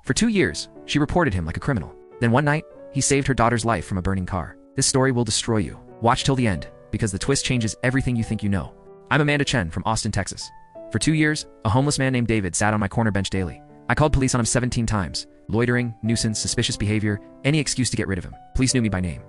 For 2 years, she reported him like a criminal. Then one night, he saved her daughter's life from a burning car. This story will destroy you. Watch till the end, because the twist changes everything you think you know. I'm Amanda Chen from Austin, Texas. For 2 years, a homeless man named David sat on my corner bench daily. I called police on him 17 times. Loitering, nuisance, suspicious behavior, any excuse to get rid of him. Police knew me by name.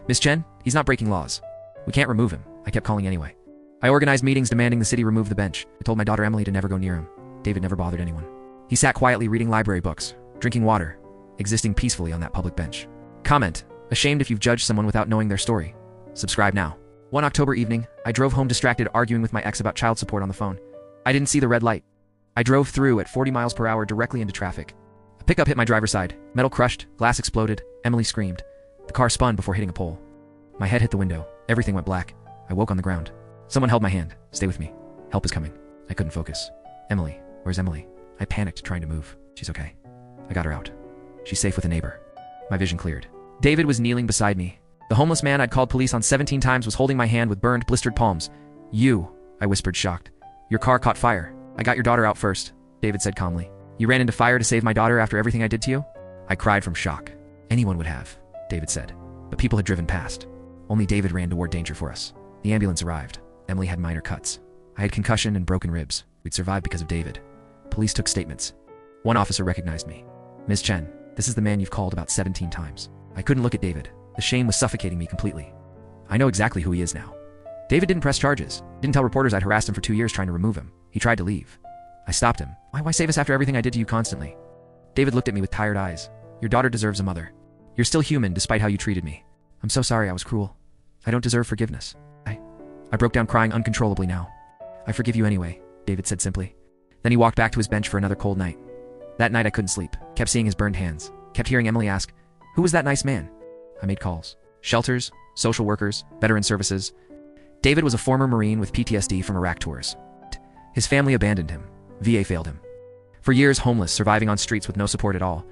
Miss Chen, he's not breaking laws. We can't remove him. I kept calling anyway. I organized meetings demanding the city remove the bench. I told my daughter Emily to never go near him. David never bothered anyone. He sat quietly reading library books, drinking water, existing peacefully on that public bench. Comment: ashamed if you've judged someone without knowing their story. Subscribe now. One October evening, I drove home distracted arguing with my ex about child support on the phone. I didn't see the red light. I drove through at 40 miles per hour directly into traffic. A pickup hit my driver's side. Metal crushed, glass exploded. Emily screamed. The car spun before hitting a pole. My head hit the window. Everything went black. I woke on the ground. Someone held my hand. Stay with me. Help is coming. I couldn't focus. Emily. Where's Emily? I panicked, trying to move. She's okay. I got her out. She's safe with a neighbor. My vision cleared. David was kneeling beside me. The homeless man I'd called police on 17 times was holding my hand with burned, blistered palms. You, I whispered, shocked. Your car caught fire. I got your daughter out first, David said calmly. You ran into fire to save my daughter after everything I did to you? I cried from shock. Anyone would have, David said. But people had driven past. Only David ran toward danger for us. The ambulance arrived. Emily had minor cuts. I had concussion and broken ribs. We'd survived because of David. Police took statements. One officer recognized me. Ms. Chen, this is the man you've called about 17 times. I couldn't look at David. The shame was suffocating me completely. I know exactly who he is now. David didn't press charges. Didn't tell reporters I'd harassed him for 2 years trying to remove him. He tried to leave. I stopped him. Why save us after everything I did to you constantly? David looked at me with tired eyes. Your daughter deserves a mother. You're still human despite how you treated me. I'm so sorry I was cruel. I don't deserve forgiveness. I broke down crying uncontrollably now. I forgive you anyway, David said simply. Then he walked back to his bench for another cold night. That night I couldn't sleep. Kept seeing his burned hands. Kept hearing Emily ask, who was that nice man? I made calls. Shelters, social workers, veteran services. David was a former Marine with PTSD from Iraq tours. His family abandoned him. VA failed him. For years homeless, surviving on streets with no support at all.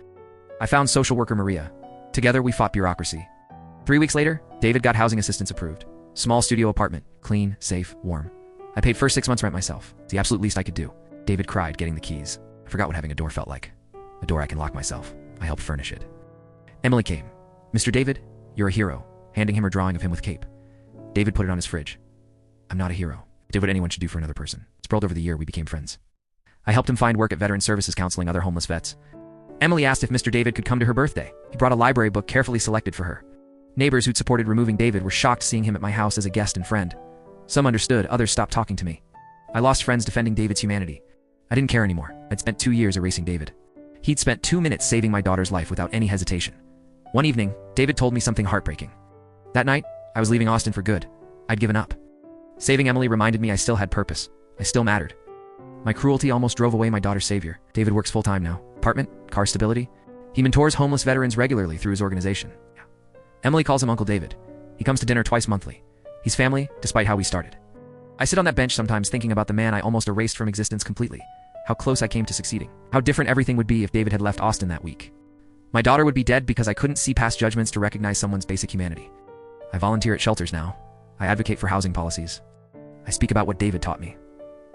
I found social worker Maria. Together we fought bureaucracy. 3 weeks later, David got housing assistance approved. Small studio apartment, clean, safe, warm. I paid first 6 months rent myself. It's the absolute least I could do. David cried, getting the keys. I forgot what having a door felt like. A door I can lock myself. I helped furnish it. Emily came. Mr. David, you're a hero, handing him her drawing of him with cape. David put it on his fridge. I'm not a hero. I did what anyone should do for another person. Sprawled over the year, we became friends. I helped him find work at Veteran Services counseling other homeless vets. Emily asked if Mr. David could come to her birthday. He brought a library book carefully selected for her. Neighbors who'd supported removing David were shocked seeing him at my house as a guest and friend. Some understood, others stopped talking to me. I lost friends defending David's humanity. I didn't care anymore. I'd spent 2 years erasing David. He'd spent 2 minutes saving my daughter's life without any hesitation. One evening, David told me something heartbreaking. That night, I was leaving Austin for good. I'd given up. Saving Emily reminded me I still had purpose. I still mattered. My cruelty almost drove away my daughter's savior. David works full-time now. Apartment, car stability. He mentors homeless veterans regularly through his organization. Emily calls him Uncle David. He comes to dinner twice monthly. He's family, despite how we started. I sit on that bench sometimes thinking about the man I almost erased from existence completely. How close I came to succeeding. How different everything would be if David had left Austin that week. My daughter would be dead because I couldn't see past judgments to recognize someone's basic humanity. I volunteer at shelters now. I advocate for housing policies. I speak about what David taught me.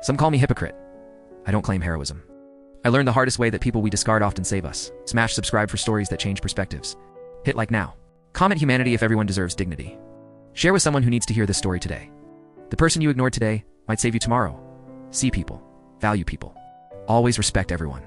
Some call me hypocrite. I don't claim heroism. I learned the hardest way that people we discard often save us. Smash subscribe for stories that change perspectives. Hit like now. Comment humanity if everyone deserves dignity. Share with someone who needs to hear this story today. The person you ignored today might save you tomorrow. See people. Value people. Always respect everyone.